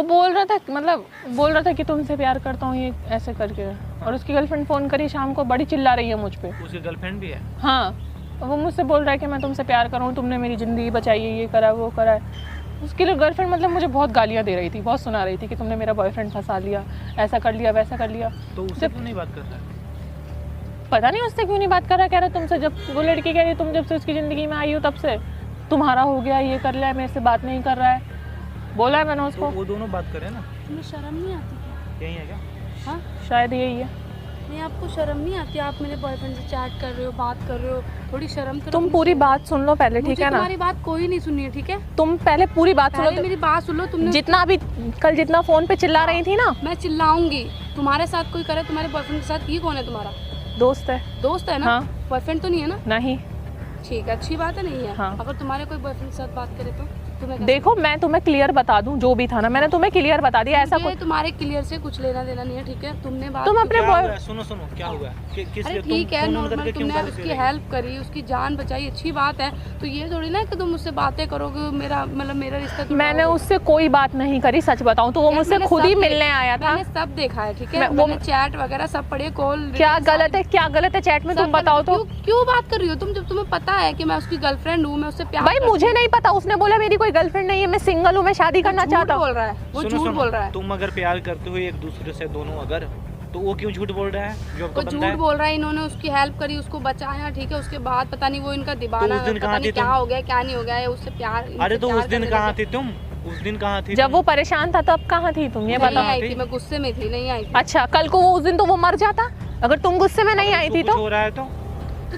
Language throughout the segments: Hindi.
वो बोल रहा था, मतलब बोल रहा था कि तुमसे प्यार करता हूँ ये ऐसे करके। और उसकी गर्लफ्रेंड फ़ोन करी शाम को, बड़ी चिल्ला रही है मुझ पे। उसकी गर्लफ्रेंड भी है? हाँ, वो मुझसे बोल रहा है कि मैं तुमसे प्यार कर रहा हूँ, तुमने मेरी ज़िंदगी बचाई है, ये करा वो करा है। उसकी गर्लफ्रेंड मतलब मुझे बहुत गालियाँ दे रही थी, बहुत सुना रही थी कि तुमने मेरा बॉयफ्रेंड फंसा लिया, ऐसा कर लिया वैसा कर लिया। तो उससे क्यों नहीं बात कर रहा है? पता नहीं उससे क्यों नहीं बात कर रहा। कह रहा तुमसे, जब वो लड़की कह रही तुम जब से उसकी ज़िंदगी में आई हो तब से तुम्हारा हो गया, ये कर लिया है, मेरे से बात नहीं कर रहा है। बोला है मैंने उसको। तो वो दोनों बात करें ना। तुम्हें शर्म नहीं आती क्या? यही है क्या? हाँ, शायद यही है। नहीं आपको शर्म नहीं आती? आप मेरे बॉयफ्रेंड से चैट कर रहे हो, बात कर रहे हो, थोड़ी शर्म करो। तुम पूरी बात सुन लो पहले, ठीक है ना? तुम्हारी बात कोई नहीं सुननी है, ठीक है? तुम पहले पूरी बात सुनो। मेरी बात सुन लो। तुमने जितना अभी कल जितना फोन पे चिल्ला रही थी ना, मैं चिल्लाऊंगी। तुम्हारे साथ कोई करे, तुम्हारे बॉयफ्रेंड के साथ, ये कौन है तुम्हारा? दोस्त है। दोस्त है ना? हाँ। बॉयफ्रेंड तो नहीं है ना? नहीं। ठीक है, अच्छी बात है, नहीं है। हाँ। अगर तुम्हारे कोई बॉयफ्रेंड के साथ बात करे तो तुम्हें देखो मैं तुम्हें क्लियर बता दूं, जो भी था ना मैंने तुम्हें क्लियर बता दिया। ऐसा कोई तुम्हारे क्लियर से कुछ लेना देना नहीं है, ठीक है? तुमने बात तुम अपने सुनो क्या हुआ? अरे ठीक है, नॉर्मल तुमने उसकी हेल्प करी, उसकी जान बचाई, अच्छी बात है। तो ये थोड़ी ना कि तुम मुझसे बातें करोगे, मेरा मतलब मेरा रिश्ता। मैंने उससे कोई बात नहीं करी, सच बताऊं तो वो मुझसे खुद ही मिलने आया था। मैंने सब देखा है, ठीक है? मैंने चैट वगैरह सब पढ़े, कॉल। क्या गलत है, क्या गलत है चैट में? तुम बताओ तो। क्यों बात कर रही हो तुम, जब तुम्हें पता है कि मैं उसकी गर्लफ्रेंड हूँ, मैं उससे प्यार। भाई मुझे नहीं पता, उसने बोला मेरी कोई गर्लफ्रेंड नहीं है, मैं सिंगल हूँ, मैं शादी करना चाहता हूँ। बोल रहा है वो, झूठ बोल रहा है। तुम अगर प्यार करते हो एक दूसरे से दोनों, अगर तो वो क्यों झूठ बोल रहा है? जो वो झूठ बोल रहा है। इन्होंने उसकी हेल्प करी, उसको बचाया, ठीक है? उसके बाद पता नहीं वो इनका दीवाना, पता नहीं क्या हो गया क्या नहीं हो गया है, उससे प्यार। अरे तो उस दिन कहाँ थी तुम? उस दिन कहाँ थी? जब वो परेशान था तब कहाँ थी तुम, ये बताओ। नहीं आई थी, मैं गुस्से में थी, नहीं आई थी। अच्छा, कल को वो उस दिन तो वो मर जाता अगर तुम गुस्से में नहीं आई थी तो। हो रहा है तो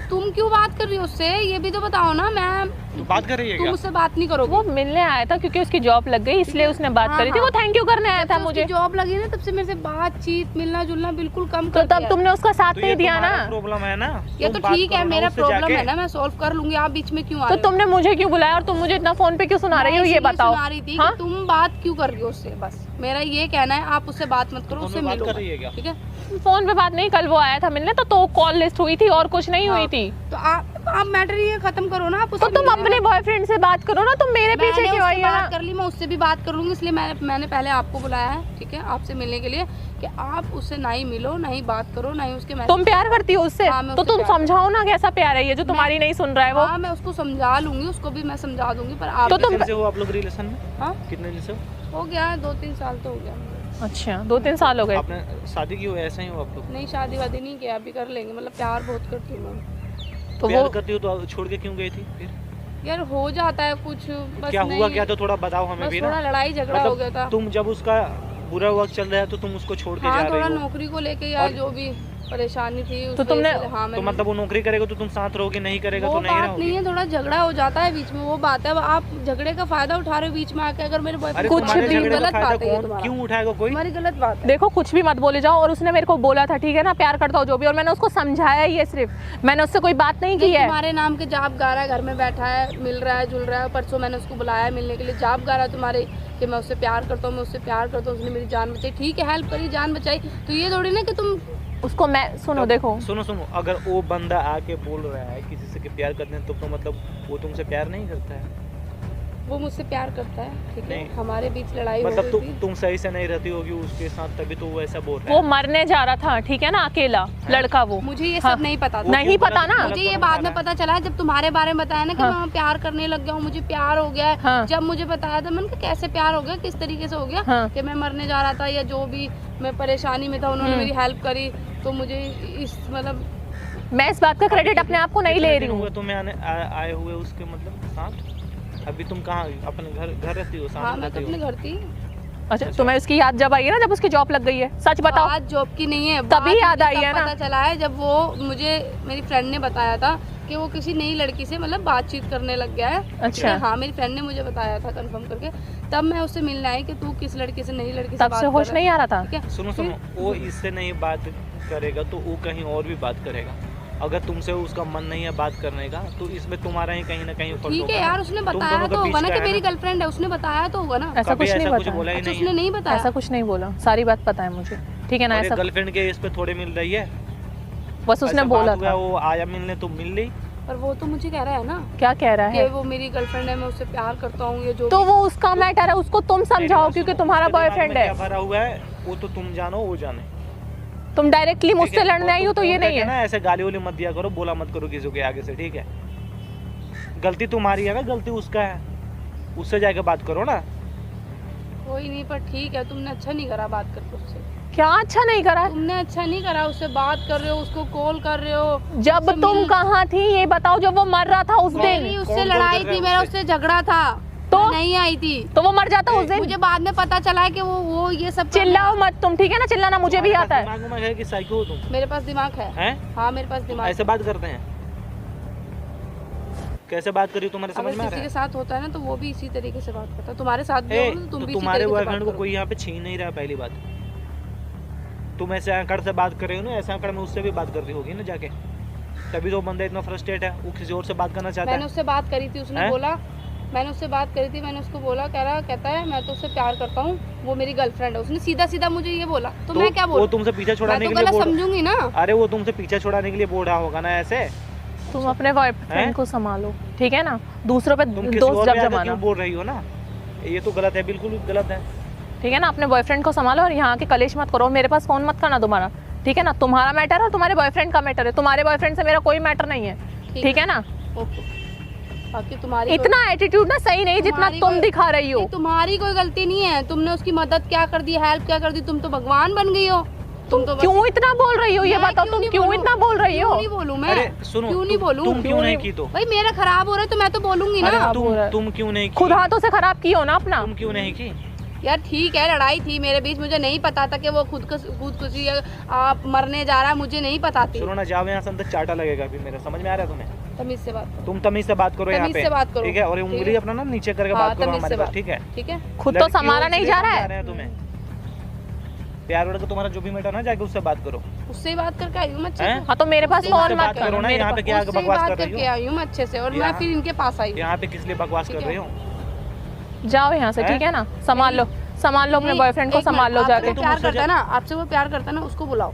तुम क्यों बात कर रही हो उससे, ये भी तो बताओ ना। मैं तो बात कर रही है तुम क्या? मुझसे बात नहीं करोगे। वो मिलने आया था क्योंकि उसकी जॉब लग गई, इसलिए उसने बात करी थी। वो थैंक यू करने आया था मुझे। जॉब लगी ना तब से मेरे से बातचीत, मिलना जुलना बिल्कुल कम तो कर दिया। तब तुमने उसका साथ नहीं दिया ना। प्रॉब्लम है ना, ये तो ठीक है, मेरा प्रॉब्लम है ना, मैं सॉल्व कर लूंगी। आप बीच में क्यों आ रहे तो हो? तुमने मुझे क्यों बुलाया और तुम मुझे इतना फोन पे क्यों सुना रही हो, ये बताओ। सुना रही थी कि तुम बात क्यों कर रही हो उससे, बस मेरा ये कहना है। आप उससे बात मत करो, उससे मिलो, ठीक है? फोन पे बात नहीं, कल वो आया था मिलने तो कॉल लिस्ट हुई थी और कुछ नहीं हुई थी। तो आप मैटर ये खत्म करो ना। तो तुम अपने बॉयफ्रेंड से बात करो ना, तुम मेरे पीछे क्यों आई हो? बात कर ली, मैं उससे भी बात कर लूंगी, इसलिए मैंने पहले आपको बुलाया है, ठीक है? आपसे मिलने के लिए कि आप उससे ना ही मिलो, ना ही बात करो, ना ही उसके। तुम प्यार करती हो उससे? तो तुम समझाओ ना कैसा प्यार है ये जो तुम्हारी नहीं सुन रहा है वो। हाँ, मैं उसको समझा लूंगी, उसको भी मैं समझा दूंगी। पर आप तो तुम हो आप लोग रिलेशन में? हाँ, कितने दिन से हो गया? 2-3 साल तो हो गया। अच्छा, 2-3 साल हो गए। आपने शादी की हो? ऐसा ही हो आप लोग? नहीं, शादी वादी नहीं किया, अभी कर लेंगे। मतलब प्यार बहुत करती हूँ मैं। तो प्यार करती हो तो छोड़ के क्यों गई थी फिर? यार हो जाता है कुछ, बस क्या हुआ क्या? तो थोड़ा बताओ हमें भी ना। थोड़ा लड़ाई झगड़ा हो गया था। तुम जब उसका बुरा वक्त चल रहा है तो तुम उसको छोड़ के जा रही हो। थोड़ा नौकरी को लेके या जो भी परेशानी थी तो तुमने तो मतलब वो नौकरी करेगा तो तुम साथ रहोगे, नहीं करेगा तो नहीं रहोगे? नहीं है, थोड़ा झगड़ा हो जाता है बीच में, वो बात है। आप झगड़े का फायदा उठा रहे हो बीच में आके। अगर मेरे बॉयफ्रेंड कुछ भी गलत बात है, क्यों उठाएगा कोई? हमारी गलत बात है। देखो कुछ भी मत बोले जाओ। और उसने मेरे को बोला था, ठीक है ना, प्यार करता हो जो भी, और मैंने उसको समझाया ही है सिर्फ, मैंने उससे कोई बात नहीं की है। तुम्हारे नाम के जाप गा रहा है, घर में बैठा है, मिल रहा है, जुल रहा है। परसों मैंने उसको बुलाया मिलने के लिए, जाप गा रहा है तुम्हारे कि मैं उससे प्यार करता हूँ, मैं उससे प्यार करता हूँ, उसने मेरी जान बचाई। ठीक है, हेल्प करी, जान बचाई, तो ये थोड़ी ना कि तुम उसको। मैं सुनो, देखो सुनो, अगर वो बंदा आके बोल रहा है किसी से कि प्यार करते हैं तो मतलब वो तुमसे प्यार नहीं करता है? वो मुझसे प्यार करता है, ठीक है? हमारे बीच लड़ाई मतलब हो गई थी। तुम सही से नहीं रहती होगी उसके साथ, तभी तो वो ऐसा बोल रहा है। वो मरने जा रहा था, ठीक है ना, अकेला लड़का वो। मुझे ये सब नहीं पता था। नहीं पता ना? मुझे ये बाद में पता चला जब तुम्हारे बारे में बताया ना कि मैं प्यार करने लग गया हूँ, मुझे प्यार हो गया है। जब मुझे बताया था, मैंने कहा कैसे प्यार हो गया, किस तरीके से हो गया? कि मैं मरने जा रहा था या जो भी मैं परेशानी में था, उन्होंने मेरी हेल्प करी, तो मुझे इस मतलब मैं इस बात का क्रेडिट अपने आप को नहीं ले रही हूँ। तुम्हें आए हुए उसके मतलब साथ? अभी तुम कहाँ अपने घर रहती हो? हाँ, मैं तो अपने घर थी। अच्छा, तुम्हें उसकी याद जब आई है ना, जब उसकी जॉब लग गई है? सच बताओ। आज जॉब की नहीं है, तभी याद आई है ना? पता चला है जब वो मुझे मेरी फ्रेंड ने बताया था कि वो किसी नई लड़की से मतलब बातचीत करने लग गया है। अच्छा। हाँ, मेरी फ्रेंड ने मुझे बताया था कंफर्म करके, तब मैं उससे मिलने आई कि तू किस लड़की से, नई लड़की से तब से होश नहीं आ रहा था? सुनो, वो इससे नहीं बात करेगा तो वो कहीं और भी बात करेगा। अगर तुमसे उसका मन नहीं है बात करने का तो इसमें तुम्हारा ही कहीं ना कहीं फॉल्ट होगा। ठीक है यार, उसने बताया तो होगा ना कि मेरी गर्लफ्रेंड है, उसने बताया तो होगा ना। ऐसा कुछ नहीं बताया। अच्छा, उसने नहीं बताया? ऐसा कुछ नहीं बोला, सारी बात पता है मुझे, ठीक है ना? ऐसा गर्लफ्रेंड के इस पे थोड़े मिल रही है, बस उसने बोला था। वो आया मिलने तो मिल ली, पर वो तो मुझे कह रहा है ना क्या कह रहा कि है? वो मेरी गर्लफ्रेंड है, मैं उससे प्यार करता हूँ, ये जो तो भी। वो उसका मैटर है, उसको तुम समझाओ क्योंकि तुम्हारा बॉयफ्रेंड है। क्या भरा हुआ है वो तो तुम जानो, वो जाने। तुम डायरेक्टली मुझसे लड़ने आई हो तो ये नहीं है ना, ऐसे गाली वाली मत दिया करो, बोला मत करो किसी के आगे से, ठीक है? गलती तुम्हारी है ना, गलती उसका है, उससे जाके बात करो ना। कोई नहीं, पर ठीक है, तुमने अच्छा नहीं करा बात करके उससे। क्या अच्छा नहीं करा? तुमने अच्छा नहीं करा, उससे बात कर रहे हो, उसको कॉल कर रहे हो। जब तुम कहाँ थी ये बताओ, जब वो मर रहा था उस दिन। मेरी उससे लड़ाई थी, मेरा उससे झगड़ा था, तो मैं नहीं आई थी। तो वो मर जाता उस दिन। मुझे बाद में पता चला है कि वो ये सब कर रहा चिल्लाओ मत तुम, ठीक है ना? चिल्लाना मुझे भी आता है। दिमाग में है कि साइको हो तुम? है। मेरे पास दिमाग है, हैं? हाँ मेरे पास दिमाग ऐसे बात करते हैं? कैसे बात करी तुम्हारे समझ में आ किसी रहा के है? साथ होता है ना तो वो भी इसी तरीके से बात करता है। तुम्हारे साथ भी ए, होगा तो तुम तो भी इसी तुम्हारे तरीके से बॉयफ्रेंड बात को करो। कोई यहाँ पे छीन नहीं रहा। पहली बात, तुम ऐसे आंकड़ से बात कर रहे हो ना, ऐसे आंकड़ में उससे भी बात करती होगी ना जाके, तभी तो बंदा इतना फ्रस्ट्रेट है, वो किसी और से बात करना चाहता मैंने है। उससे बात करी थी, उसने हैं? बोला, मैंने उससे बात करी थी, मैंने उसको बोला, कहता है मैं तो उससे प्यार करता हूँ, वो मेरी गर्लफ्रेंड है। उसने सीधा सीधा मुझे ये बोला, तो मैं क्या वो बोलूं? तुमसे पीछा मैं छुड़ाने तो के लिए गलत बोल, समझूंगी ना। अरे वो तुमसे पीछा छुड़ाने के लिए बोल रहा होगा ना ऐसे। तुम अपने बॉयफ्रेंड को संभालो, ठीक है ना? दूसरों पे तुम किसी दोस्त और जब पे आके जमाना, क्यों बोल रही हो ना, ये तो गलत है, बिल्कुल गलत है। ठीक है ना? अपने बॉयफ्रेंड को संभालो और यहाँ के कलेश मत करो, मेरे पास फोन मत करना दोबारा, ठीक है ना? तुम्हारा मैटर और तुम्हारे बॉयफ्रेंड का मैटर है, तुम्हारे बॉयफ्रेंड से मेरा कोई मैटर नहीं है, ठीक है ना? ओके, बाकी तुम्हारी इतना एटीट्यूड ना सही नहीं जितना तुम्हारी तुम कोई- दिखा रही हो। तुम्हारी कोई गलती नहीं है, तुमने उसकी मदद क्या कर दी, हेल्प क्या कर दी, तुम तो भगवान बन गई हो। तुम तो बस- क्यों इतना बोल रही हो ये मैं बताओ, क्यों तुम नहीं क्यों बोलूं? इतना बोल रही हो? क्यों नहीं बोलूं मैं? अरे सुनो, क्यों नहीं बोलूं? तुम क्यों नहीं की तो? भाई मेरा खराब हो रहा है तो मैं तो बोलूंगी ना। अरे हो रहा है। तुम क्यों नहीं की? खुद हाथों से खराब की हो ना अपना। तुम क्यों नहीं की? यार ठीक है, लड़ाई थी मेरे बीच, मुझे नहीं पता था कि वो खुदकुशी आप मरने जा रहा है, मुझे नहीं पता थी। सुनो ना, जाओ यहाँ से, अंदर चाटा लगेगा फिर मेरा, समझ में आ रहा है तुम्हें? तमीज से बात करो। तुम तमीज से बात करो यहाँ तमीज पे, से बात करो, ठीक है? और ये ठीक है? उंगली अपना ना नीचे करके हाँ, बात करो तमीज हमारे से पास, बात। ठीक है? ठीक है, खुद तो लड़कियों संभाला नहीं इसलिए जा रहा समझा है। रहे हैं तुम्हें। प्यार वड़ का तुम्हारा जो भी मैटर ना, जाके उससे बात करो। उससे ही बात करके आई हूँ मैं अच्छे हैं? से। हाँ तो मेरे पास उससे फोन उससे मत बात करो करो ना, मेरे यहाँ पे पास। क्या उससे ही बकवास बात कर करके रही हो? आई हूँ मैं अच्छे से, और मैं यहाँ- फिर इनके पास आई हूँ। यहाँ पे किस लिए बकवास ठीक कर है। रही हो? जाओ यहाँ से, हैं? ठीक है ना? संभाल लो अपने नहीं, बॉयफ्रेंड को, एक मिनट, संभाल लो आपसे जाके। वो तुम प्यार मुझसे करता है ना, आपसे वो प्यार करता है ना, उसको बुलाओ।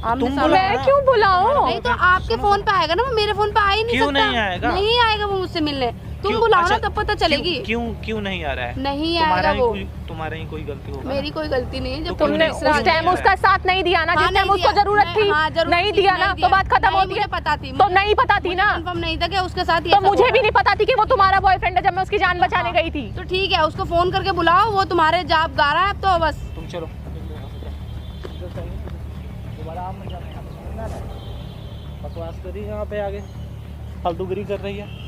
आमने तुम सामने। बुलाओ मैं ना। क्यों बुलाऊं? नहीं तो आपके फोन पे आएगा ना, वो मेरे फोन पे आ ही नहीं क्यों सकता। नहीं आएगा? नहीं आएगा वो मुझसे मिलने, तुम क्यों? बुलाओ ना, अच्छा, तब पता चलेगी। क्यों नहीं आ रहा है? नहीं तुम्हारा आएगा ही वो। तुम्हारा ही कोई गलती होगा ना? मेरी कोई गलती नहीं है। जब तो तुमने तीसरा उस आदमी टाइम आ उसका साथ नहीं दिया ना, हाँ, जिस टाइम नहीं उसको दिया। जरूरत नहीं, थी, हाँ, जरूरत नहीं थी, दिया ना, नहीं तो दिया। बात खत्म नहीं, होती है। मुझे पता थी, तो नहीं पता थी ना, कंफर्म नहीं था कि उसके साथ ये तो सब मुझे होगा। भी नहीं पता थी कि वो तुम्हारा बॉयफ्रेंड है जब मैं उसकी जान बचाने गई थी। तो ठीक है, उसको फोन करके बुलाओ, वो तुम्हारे जाप गा रहा है अब तो बस। तुम चलो दोबारा आप मत जाना यहाँ पे, समझ में आ रहा है? बकवास करी यहाँ पे आगे, फालतूगिरी कर रही है।